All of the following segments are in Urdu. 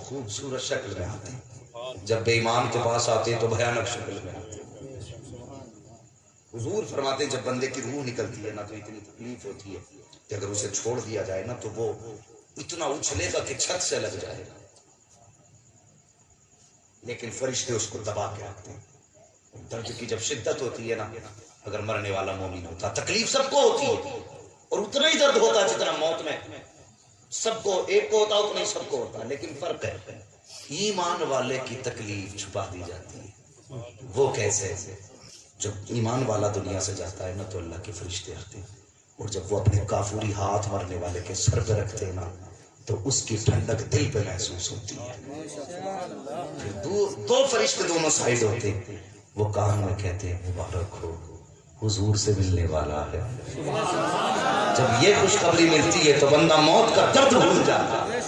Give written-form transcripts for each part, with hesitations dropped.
خوبصورت شکل میں آتے ہیں، جب بے ایمان کے پاس آتے ہیں تو بھیانک شکل میں آتے ہیں۔ حضور فرماتے ہیں جب بندے کی روح نکلتی ہے نا تو اتنی تکلیف ہوتی ہے کہ اگر اسے چھوڑ دیا جائے نا تو وہ اتنا اچھلے گا کہ چھت سے لگ جائے گا، لیکن فرشتے اس کو دبا کے رکھتے ہیں۔ درد کی جب شدت ہوتی ہے نا، اگر مرنے والا مومن ہوتا، تکلیف سب کو ہوتی ہے اور اتنا ہی درد ہوتا ہے جتنا موت میں سب کو ایک کو ہوتا اتنا ہی سب کو ہوتا، لیکن فرق ہے ایمان والے کی تکلیف چھپا دی جاتی ہے۔ وہ کیسے؟ جب ایمان والا دنیا سے جاتا ہے نا تو اللہ کے فرشتے آتے ہیں، اور جب وہ اپنے کافوری ہاتھ مرنے والے کے سر پہ رکھتے ہیں نا تو اس کی ٹھنڈک دل پہ محسوس ہوتی ہے۔ پھر دو فرشتے دونوں سائڈ ہوتے ہیں، وہ کان میں کہتے ہیں مبارک ہو، حضور سے ملنے والا ہے۔ جب یہ خوشخبری ملتی ہے تو بندہ موت کا درد بھول جاتا ہے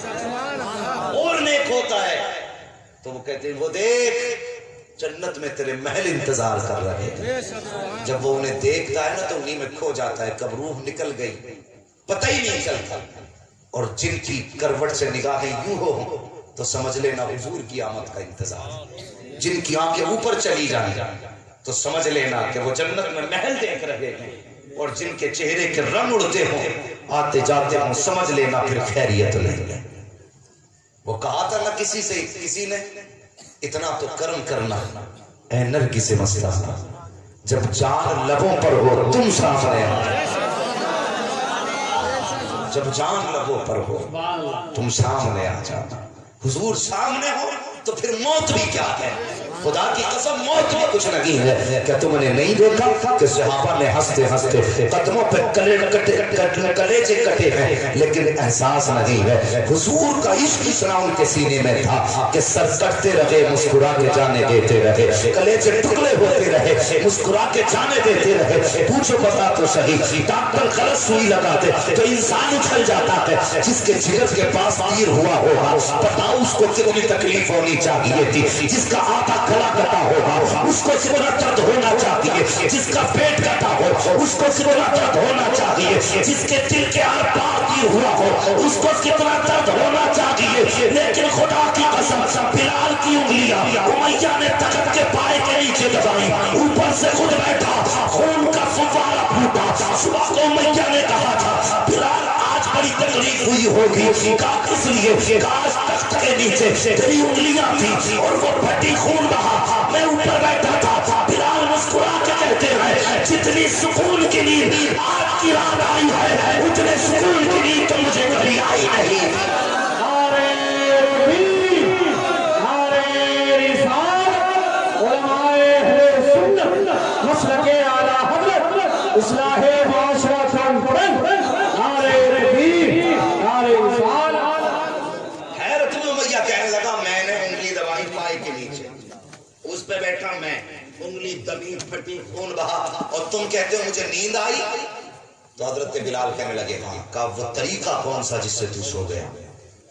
اور نیک ہوتا ہے، تو وہ کہتے ہیں وہ دیکھ جنت میں تیرے محل انتظار کر رہے ہیں۔ جب وہ انہیں دیکھتا ہے نا تو انہیں میں کھو جاتا ہے، کب روح نکل گئی پتہ ہی نہیں چلتا، اور جن کی کروٹ سے نگاہیں یوں ہو تو سمجھ لینا حضور کی آمد کا انتظار، جن کی آنکھیں اوپر چلی جائیں تو سمجھ لینا کہ وہ جنت میں محل دیکھ رہے ہیں، اور جن کے چہرے کے رنگ اڑتے ہوں آتے جاتے ہوں سمجھ لینا پھر خیریت نہیں ہے۔ وہ کہا تھا نہ کسی نے اتنا تو کرم کرنا اے نرگس مستانہ، جب جان لبوں پر ہو تم سامنے آ جانا، جب جان لبوں پر ہو تم سامنے آ جانا۔ حضور سامنے ہو تو پھر موت بھی کیا ہے؟ خدا کی قسم موت بھی کچھ نہیں ہے۔ کیا تم نے نہیں دیکھا کہ صحابہ نے ہنستے ہنستے قدموں پہ کلیجے کٹے ہیں لیکن احساس نہیں ہے؟ حضور کا عشق اتنا ان کے سینے میں تھا کہ سر کٹتے رہے مسکرا کے جانے دیتے رہے، کلیجے ٹکڑے ہوتے رہے مسکرا کے جانے دیتے رہے۔ پوچھو بتا تو صحیح، ڈاکٹر غلط سوئی لگا دے تو انسان اچھل جاتا ہے، جس کے جگر کے پاس تیر ہوا ہوگا بتاؤ اس کو کتنی تکلیف ہونی چاہیے تھی، جس کا آتا گلا کٹا ہوگا اس کو کتنا درد ہونا چاہیے، جس کا پیٹ کٹا ہو اس کو کتنا درد ہونا چاہیے، جس کے دل کے آر پار تیر ہوا ہو اس کو کتنا درد ہونا چاہیے۔ لیکن خدا کی قسم بلال کی انگلیاں امیہ نے تخت کے پائے کے نیچے دبائی، اوپر سے خود بیٹھا خون کا فوارہ پھوٹا۔ صبح کو امیہ نے کہا تھا بلال آج بڑی تکلیف ہوئی ہوگی، کہا اس لیے کاش تخت کے نیچے تیری انگلیاں تھی اور وہ پھٹی خون بہا، میں اوپر بیٹھا تھا۔ بلال مسکرا کے کہتے ہیں جتنی سکون کی نیند آج کی رات آئی ہے اتنے سکون کی نیند تو مجھے کبھی آئی نہیں۔ بیٹھا میں انگلی دبی پھٹی خون بہا اور تم کہتے ہو مجھے نیند آئی؟ تو حضرت بلال کہنے لگے ہاں۔ کہا وہ طریقہ کون سا جس سے تو سو گیا؟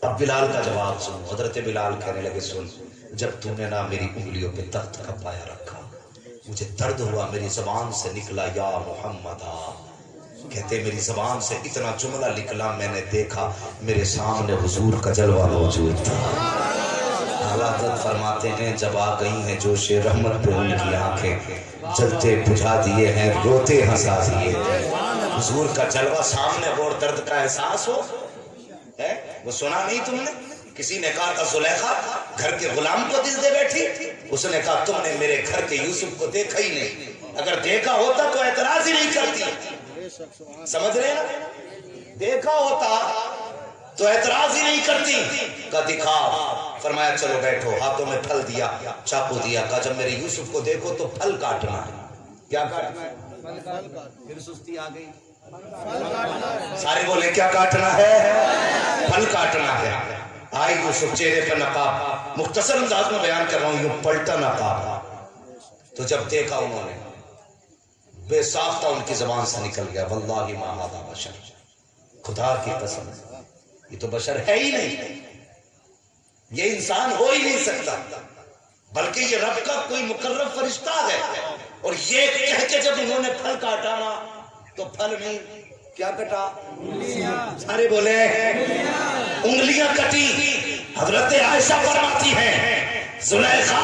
اب بلال کا جواب سن۔ حضرت بلال کہنے لگے سن، جب تم نے نا میری انگلیوں پہ تخت کا پایا رکھا مجھے درد ہوا، میری زبان سے نکلا یا محمد۔ کہتے میری زبان سے اتنا جملہ نکلا میں نے دیکھا میرے سامنے حضور کا جلوہ موجود تھا۔ حضرت فرماتے ہیں جب آ گئی ہیں جوش رحمت پہ ان کی آنکھیں، جلتے بجھا دیے ہیں روتے ہنسا دیے۔ حضور کا جلوہ سامنے ہو اور درد کا احساس ہو، وہ سنا نہیں تم نے؟ کسی نے کہا تھا زلیخا گھر کے غلام کو دل دے بیٹھی، اس نے کہا تم نے میرے گھر کے یوسف کو دیکھا ہی نہیں، اگر دیکھا ہوتا تو اعتراض ہی نہیں کرتی۔ سمجھ رہے نا؟ دیکھا ہوتا تو اعتراض ہی نہیں کرتی۔ کہا دکھا، فرمایا چلو بیٹھو، ہاتھوں میں پھل دیا، چاقو دیا، کہا جب میرے یوسف کو دیکھو تو پھل کاٹنا ہے۔ کیا کاٹنا ہے؟ پھر سستی آ گئی، سارے بولے کیا کاٹنا ہے؟ پھل کاٹنا ہے۔ آئی یوسف چہرے پہ نقاب، مختصر انداز میں بیان کر رہا ہوں، یوں پلٹا نقاب، تو جب دیکھا انہوں نے بے ساختہ ان کی زبان سے نکل گیا واللہ ما ھذا بشر، خدا کی قسم یہ تو بشر ہے ہی نہیں، یہ انسان ہو ہی نہیں سکتا، بلکہ یہ رب کا کوئی مقرب فرشتہ ہے۔ اور یہ کہہ کے جب انہوں نے پھل کاٹا نا تو پھل نہیں، کیا کٹا؟ سارے بولے انگلیاں کٹی۔ حضرت عائشہ فرماتی ہیں زلیخا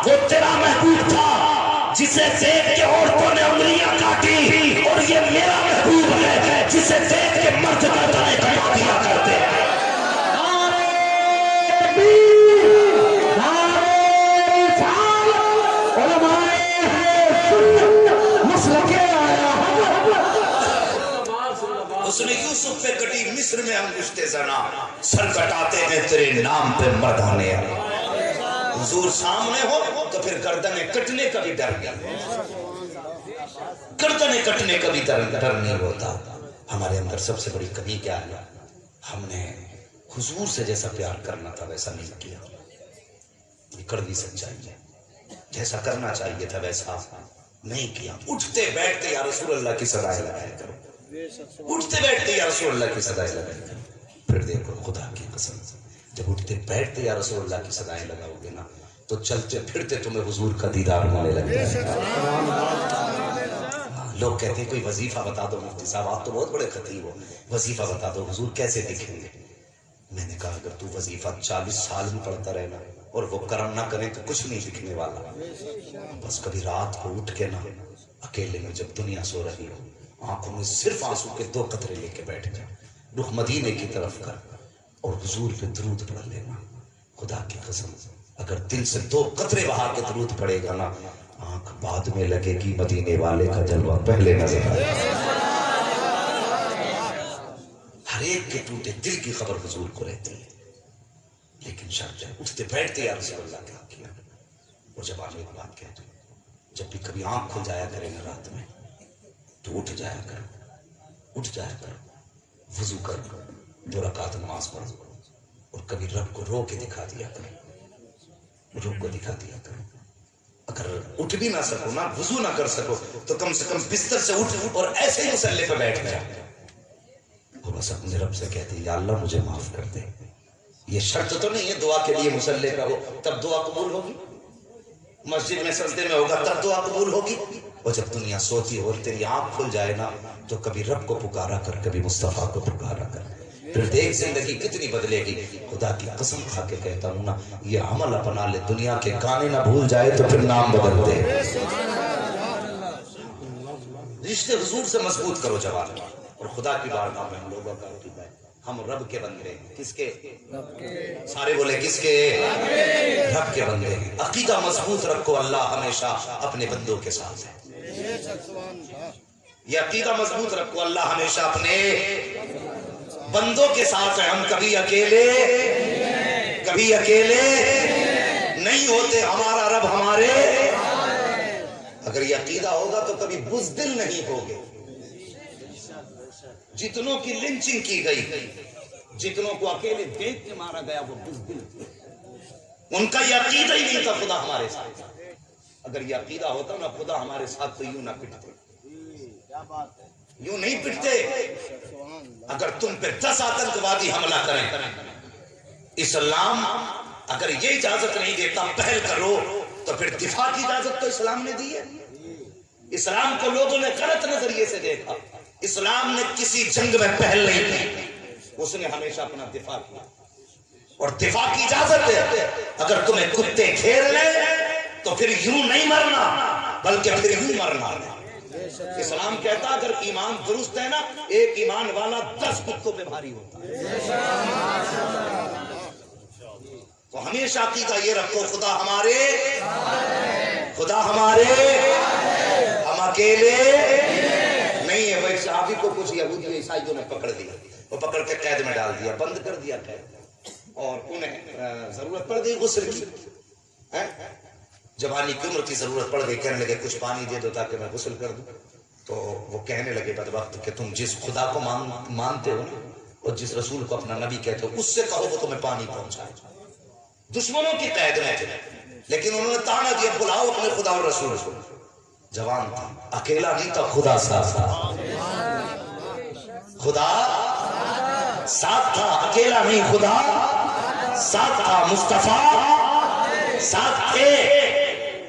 وہ تیرا محبوب تھا جسے دیکھ کے عورتوں نے انگلیاں کاٹی، اور یہ میرا محبوب ہے جسے دیکھ کے مرد گردنیں کٹا دیا کرتے ہیں۔ اس نے یوسف پہ کٹی مصر میں انگشت زنا، سر کٹاتے ہیں تیرے نام پہ مردانے آئے۔ حضور سامنے ہو تو پھر گردنیں کٹنے کا بھی ڈر نہیں، گردنیں کٹنے کا بھی ڈر نہیں ہوتا۔ ہمارے اندر سب سے بڑی کمی کیا ہے؟ ہم نے حضور سے جیسا پیار کرنا تھا ویسا نہیں کیا۔ یہ کڑوی سچائی ہے، جیسا کرنا چاہیے تھا ویسا نہیں کیا۔ اٹھتے بیٹھتے یا رسول اللہ کی صدائیں لگایا کرو، اٹھتے بیٹھتے یا رسول اللہ کی صدائیں لگایا کرو۔ پھر دیکھو خدا کی قسم جب اٹھتے بیٹھتے یا رسول اللہ کی صدائیں لگاؤ گے نا تو چلتے پھرتے تمہیں حضور کا دیدار ہونے لگ جائے گا۔ لوگ کہتے ہیں کوئی وظیفہ بتا دو مفتی صاحب، آپ تو بہت بڑے خطیب ہو، وظیفہ بتا دو حضور کیسے دکھیں گے؟ میں نے کہا اگر تو وظیفہ 40 سال میں پڑھتا رہنا اور وہ کرم نہ کرے تو کچھ نہیں دکھنے والا۔ بس کبھی رات کو اٹھ کے نا اکیلے میں جب دنیا سو رہی ہو، آنکھوں میں صرف آنسو کے 2 قطرے لے کے بیٹھ جا، رخ مدینے کی طرف کر اور حضور پہ درود پڑھ لینا۔ خدا کی قسم اگر دل سے 2 قطرے بہا کے درود پڑے گا نا، آنکھ بعد میں لگے گی، مدینے والے کا جلوہ پہلے نظر آئے گا۔ ہر ایک کے ٹوٹے دل کی خبر حضور کو رہتی ہے، لیکن شرط ہے اٹھتے بیٹھتے یا رسول اللہ کا کیا۔ اور جب آج ایک بات کہتے ہیں، جب بھی کبھی آنکھ کھل جایا کرے نا رات میں تو اٹھ جایا کرو، اٹھ جایا کرو، وضو کرو، 2 رکعت نماز پڑھو، اور کبھی رب کو رو کے دکھا دیا کرو، رو کو دکھا دیا کرو۔ اگر اٹھ بھی نہ سکو نا، وضو نہ کر سکو تو کم سے کم بستر سے اٹھ اور ایسے ہی مصلی پہ بیٹھ گیا وہ بس اپنے رب سے کہتے یا اللہ مجھے معاف کر دے۔ یہ شرط تو نہیں ہے دعا کے لیے مصلی پہ ہو تب دعا قبول ہوگی، مسجد میں سجدے میں ہوگا تب دعا قبول ہوگی۔ اور جب دنیا سوتی اور تیری آنکھ کھل جائے نا تو کبھی رب کو پکارا کر، کبھی مصطفیٰ کو پکارا کر، پھر دیکھ زندگی کتنی بدلے گی۔ خدا کی قسم کھا کے کہتا ہوں نا، یہ عمل اپنا لے، دنیا کے گانے نہ بھول جائے تو پھر نام بدل دے۔ رشتے حضور سے مضبوط کرو جوان، اور خدا کی بارگاہ میں ہم لوگوں کا عقیدہ ہے ہم رب کے بندے ہیں۔ کس کے؟ سارے بولے کس کے؟ رب کے بندے ہیں۔ عقیدہ مضبوط رکھو، اللہ ہمیشہ اپنے بندوں کے ساتھ ہے۔ یہ عقیدہ مضبوط رکھو، اللہ ہمیشہ اپنے بندوں کے ساتھ ہے۔ ہم کبھی اکیلے نہیں ہوتے، ہمارا رب ہمارے۔ اگر یہ عقیدہ ہوگا تو کبھی بزدل نہیں ہوگے۔ جتنوں کی لنچنگ کی گئی، جتنوں کو اکیلے دیکھ کے مارا گیا وہ بزدل تھے، ان کا یہ عقیدہ ہی نہیں تھا خدا ہمارے ساتھ۔ اگر یہ عقیدہ ہوتا نا خدا ہمارے ساتھ تو یوں نہ پٹتے، یوں نہیں پٹتے۔ اگر تم پہ 10 آتنکوادی حملہ کریں، اسلام اگر یہ اجازت نہیں دیتا پہل کرو، تو پھر دفاع کی اجازت تو اسلام نے دی ہے۔ اسلام کو لوگوں نے غلط نظریے سے دیکھا، اسلام نے کسی جنگ میں پہل نہیں کی، اس نے ہمیشہ اپنا دفاع کیا، اور دفاع کی اجازت ہے۔ اگر تمہیں کتے گھیر لیں تو پھر یوں نہیں مرنا بلکہ پھر یوں مرنا ہے۔ اسلام کہتا اگر ایمان درست ہے نا، ایک ایمان والا 10 کتوں پہ بھاری ہوتا ہے۔ تو ہمیشہ عقیدہ یہ رکھو خدا ہمارے، ہم اکیلے نہیں ہے۔ وہ ایک صحابی کو کچھ یہودی عیسائیوں نے پکڑ دیا، وہ پکڑ کے قید میں ڈال دیا، بند کر دیا قید، اور انہیں ضرورت پڑ گئی غسل کی، جوانی کی عمر کی ضرورت پڑ گئی۔ کہنے لگے کچھ پانی دے دو تاکہ میں غسل کر دوں۔ تو وہ کہنے لگے بدبخت کہ تم جس خدا کو مانتے ہو اور جس رسول کو اپنا نبی کہتے ہو اس سے کہو وہ تمہیں پانی پہنچائے۔ دشمنوں کی قید میں تھے لیکن انہوں نے تانا دیا بلاؤ اپنے خدا اور رسول کو۔ جوان تھا، اکیلا نہیں تھا، خدا ساتھ تھا، خدا ساتھ تھا، اکیلا نہیں، خدا ساتھ تھا، مصطفیٰ ساتھ تھے۔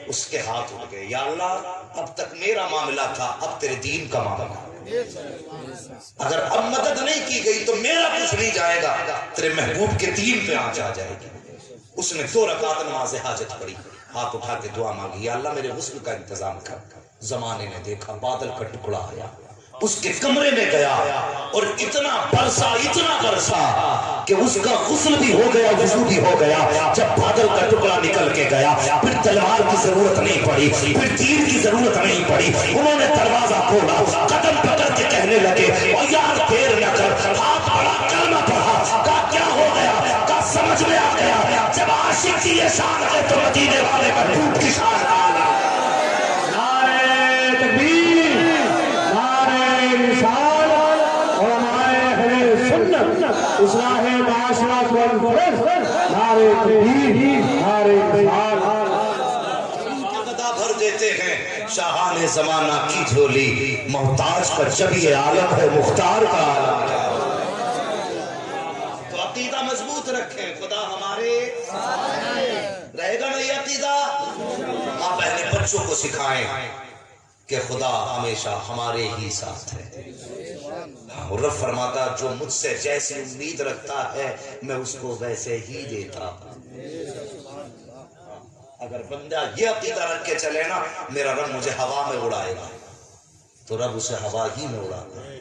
اس کے ہاتھ اٹھ گئے، یا اللہ اب تک میرا معاملہ تھا، اب تیرے دین کا معاملہ۔ اگر اب مدد نہیں کی گئی تو میرا کچھ نہیں جائے گا، تیرے محبوب کے دین پہ آنچ آ جائے گی۔ اس نے 2 رکعت نماز حاجت پڑھی، ہاتھ اٹھا کے دعا مانگی، یا اللہ میرے غسل کا انتظام کر۔ زمانے نے دیکھا بادل کا ٹکڑا آیا، اس کے کمرے میں گیا اور اتنا برسا کہ اس کا غسل بھی ہو گیا، وضو بھی ہو گیا۔ جب بادل کا ٹکڑا نکل کے گیا، پھر تلوار کی ضرورت نہیں پڑی، پھر تیر کی ضرورت نہیں پڑی۔ انہوں نے دروازہ کھولا، قدم پکڑ کے کہنے لگے، اور یار دیر نہ کر، ہاتھ بڑا کلمہ پڑھا۔ کہا کیا ہو گیا؟ کہا سمجھ میں آ گیا، جب عاشق کی یہ شان ہے تو مدینے والے محبوب کی شان اعلیٰ۔ نعرہ تکبیر، نعرہ رسالت، علماء اہل سنت، اصلاح معاشرت والفرض، نعرہ تکبیر، نعرہ رسالت۔ قدا بھر دیتے ہیں شاہان زمانہ کی جھولی، محتاج کا جبی عالم ہے، مختار کا عالم ہے۔ تو عقیدہ مضبوط رکھیں، خدا ہمارے رہے گا نا یہ عقیدہ؟ ماں بہنیں بچوں کو سکھائیں کہ خدا ہمیشہ ہمارے ہی ساتھ ہے۔ اور رب فرماتا جو مجھ سے جیسی امید رکھتا ہے میں اس کو ویسے ہی دیتا ہوں۔ اگر بندہ یہ عقیدہ رکھ کے چلے نا، میرا رب مجھے ہوا میں اڑائے گا، تو رب اسے ہوا ہی میں اڑاتا ہے۔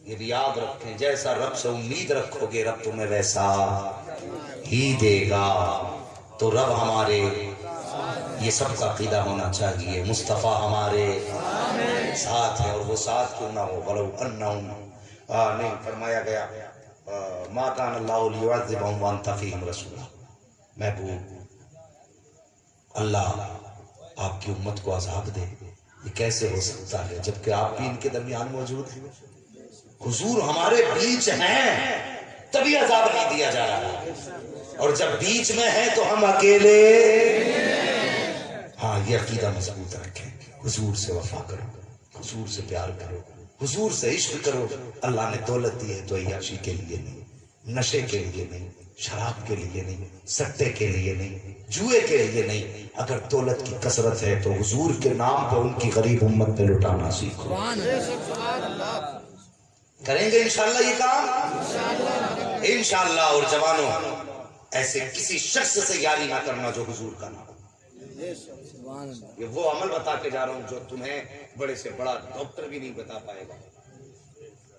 یہ بھی یاد رکھیں، جیسا رب سے امید رکھو گے رب تمہیں ویسا ہی دے گا۔ تو رب ہمارے یہ سب کا عقیدہ ہونا چاہیے، مصطفیٰ ہمارے ساتھ ہے، اور وہ ساتھ کیوں نہ ہو، ولو انہم نہیں فرمایا گیا ما کان اللہ لیعذبہم وانت فیہم رسول۔ محبوب اللہ آپ کی امت کو عذاب دے، یہ کیسے ہو سکتا ہے جبکہ آپ بھی ان کے درمیان موجود ہیں؟ حضور ہمارے بیچ ہیں تبھی عذاب نہیں دیا جا رہا، اور جب بیچ میں ہے تو ہم اکیلے۔ ہاں یہ عقیدہ مضبوط رکھیں، حضور سے وفا کرو، حضور سے پیار کرو، حضور سے عشق کرو۔ اللہ نے دولت دی ہے تو عیاشی کے لیے نہیں، نشے کے لیے نہیں، شراب کے لیے نہیں، سٹے کے لیے نہیں، جوئے کے لیے نہیں۔ اگر دولت کی کثرت ہے تو حضور کے نام پہ ان کی غریب امت پہ لٹانا سیکھو۔ کریں گے انشاءاللہ یہ کام انشاءاللہ۔ اور جوانوں ایسے کسی شخص سے یاری نہ کرنا جو حضور کا نام، یہ وہ عمل بتا کے جا رہا ہوں جو تمہیں بڑے سے بڑا ڈاکٹر بھی نہیں بتا پائے گا۔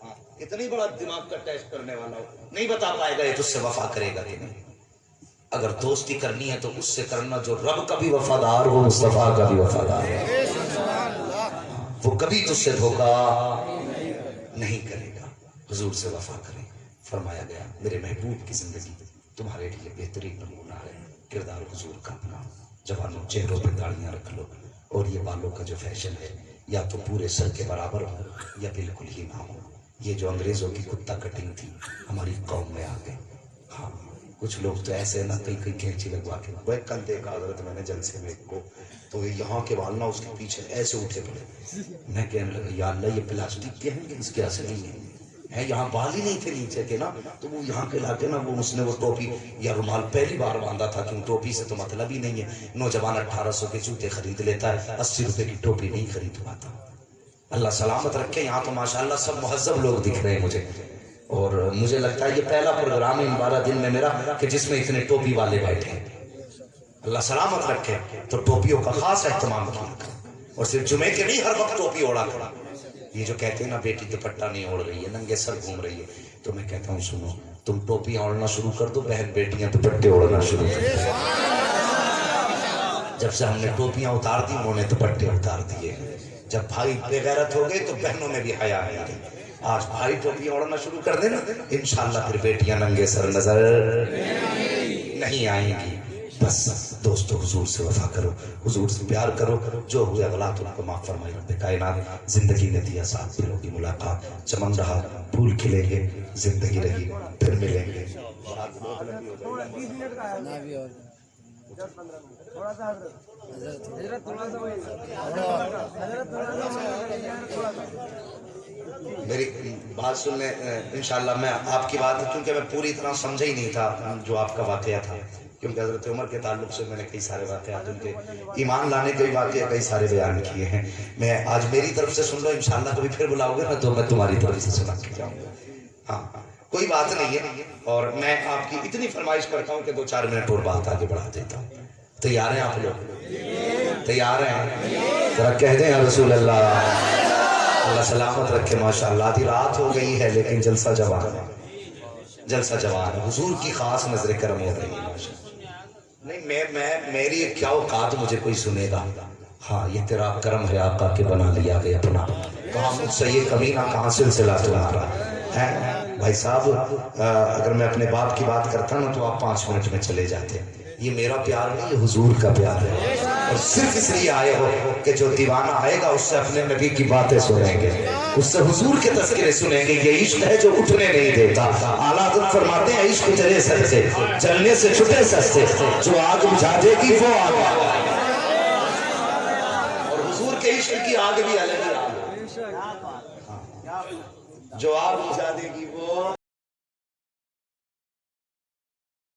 ہاں اتنی بڑا دماغ کا ٹیسٹ کرنے والا ہو نہیں بتا پائے گا یہ تجھ سے وفا کرے گا کہ نہیں۔ اگر دوستی کرنی ہے تو اس سے کرنا جو رب کا بھی وفادار ہو، مصطفیٰ کا بھی وفادار ہو، وہ کبھی تجھ سے دھوکا نہیں کرے گا۔ حضور سے وفا کریں۔ فرمایا گیا میرے محبوب کی زندگی تمہارے لیے بہترین نمونہ ہے، کردار حضور کا اپناؤ۔ جوانوں چہروں پہ داڑیاں رکھ لو، اور یہ بالوں کا جو فیشن ہے یا تو پورے سر کے برابر ہو یا بالکل ہی نہ ہو۔ یہ جو انگریزوں کی کتا کٹنگ تھی ہماری قوم میں آ گئی۔ ہاں کچھ لوگ تو ایسے نہ کئی کینچی لگوا کے، وہ کل دیکھا حضرت میں نے جلسے میں کو، تو یہاں کے بال نہ اس کے پیچھے ایسے اٹھے پڑے۔ میں کہنے لگا یا اللہ یہ پلاسٹک کے ہیں کہ اس کے اصلی ہیں، یہاں بال ہی نہیں تھے نیچے کے نا، تو وہ یہاں کے لا کے نا وہ اس نے وہ ٹوپی یا رومال پہلی بار باندھا تھا کہ ٹوپی سے تو مطلب ہی نہیں ہے۔ نوجوان 1800 کے جوتے خرید لیتا ہے، 80 روپے کی ٹوپی نہیں خرید پاتا۔ اللہ سلامت رکھے۔ یہاں تو ماشاءاللہ سب مہذب لوگ دکھ رہے ہیں مجھے، اور مجھے لگتا ہے یہ پہلا پروگرام ہے ان 12 دن میں میرا کہ جس میں اتنے ٹوپی والے بیٹھے ہیں۔ اللہ سلامت رکھے۔ تو ٹوپیوں کا خاص اہتمام کیا، اور صرف جمعے کے نہیں ہر وقت ٹوپی اوڑا کرا۔ یہ جو کہتے ہیں نا بیٹی دوپٹہ نہیں اوڑھ رہی ہے، ننگے سر گھوم رہی ہے، تو میں کہتا ہوں سنو تم ٹوپیاں اوڑھنا شروع کر دو، بہن بیٹیاں دوپٹے اوڑھنا شروع کر دو۔ جب سے ہم نے ٹوپیاں اتار دی انہوں نے دوپٹے اتار دیے۔ جب بھائی بے غیرت ہو گئے تو بہنوں میں بھی حیا آ گئی۔ آج بھائی ٹوپیاں اوڑھنا شروع کر دے نا، انشاءاللہ پھر بیٹیاں ننگے سر نظر نہیں آئیں گی۔ بس دوستو حضور سے وفا کرو، حضور سے پیار کرو، جو ہوئے غلط ان کو معاف فرمائے رب کائنات۔ زندگی نے دیا ساتھ، دلوں کی ملاقات، چمن رہا پھول کھلیں گے، زندگی رہی پھر ملیں گے۔ میری بات سن لیں انشاءاللہ. میں آپ کی بات کیونکہ میں پوری طرح سمجھا ہی نہیں تھا جو آپ کا واقعہ تھا، کیونکہ حضرت عمر کے تعلق سے میں نے کئی سارے واقعات ان کے ایمان لانے کے واقعہ کئی سارے بیان کیے ہیں. میں آج میری طرف سے سن لو، انشاءاللہ کبھی پھر بلاؤ گے نا تو میں تمہاری طرف سے سنا کے جاؤں گا. ہاں کوئی بات نہیں ہے. اور میں آپ کی اتنی فرمائش کرتا ہوں کہ 2-4 منٹ اور بات آگے بڑھا دیتا ہوں. تیار ہیں آپ لوگ؟ تیار ہیں؟ ذرا کہہ دیں یا رسول اللہ. اللہ سلامت رکھے. ماشاءاللہ آدھی رات ہو گئی ہے لیکن جلسہ جوان ہے، جلسہ جوان ہے. حضور کی خاص نظر کرم ہو رہی ہے. نہیں میری کیا اوقات مجھے کوئی سنے گا. ہاں یہ تیرا کرم ہے آقا کہ بنا لیا گیا اپنا. کہاں مجھ سے یہ کمینہ کہاں سلسلہ تمہارا ہے. بھائی صاحب اگر میں اپنے باپ کی بات کرتا نا تو آپ 5 منٹ میں چلے جاتے. یہ میرا پیار نہیں، یہ حضور کا پیار ہے. اور صرف اس لیے آئے ہو کہ جو دیوانہ آئے گا اس سے اپنے نبی کی باتیں سنیں گے، اس سے حضور کے تذکرے سنیں گے. یہ عشق ہے جو اٹھنے نہیں دیتا. اعلیٰ حضرت فرماتے ہیں عشق تیرے سر سے جلنے سے چھٹے سستے، جو آگ بجھا دے گی وہ آگ. اور حضور کے عشق کی آگ بھی الگ ہے، جو آگ بجھا دے گی وہ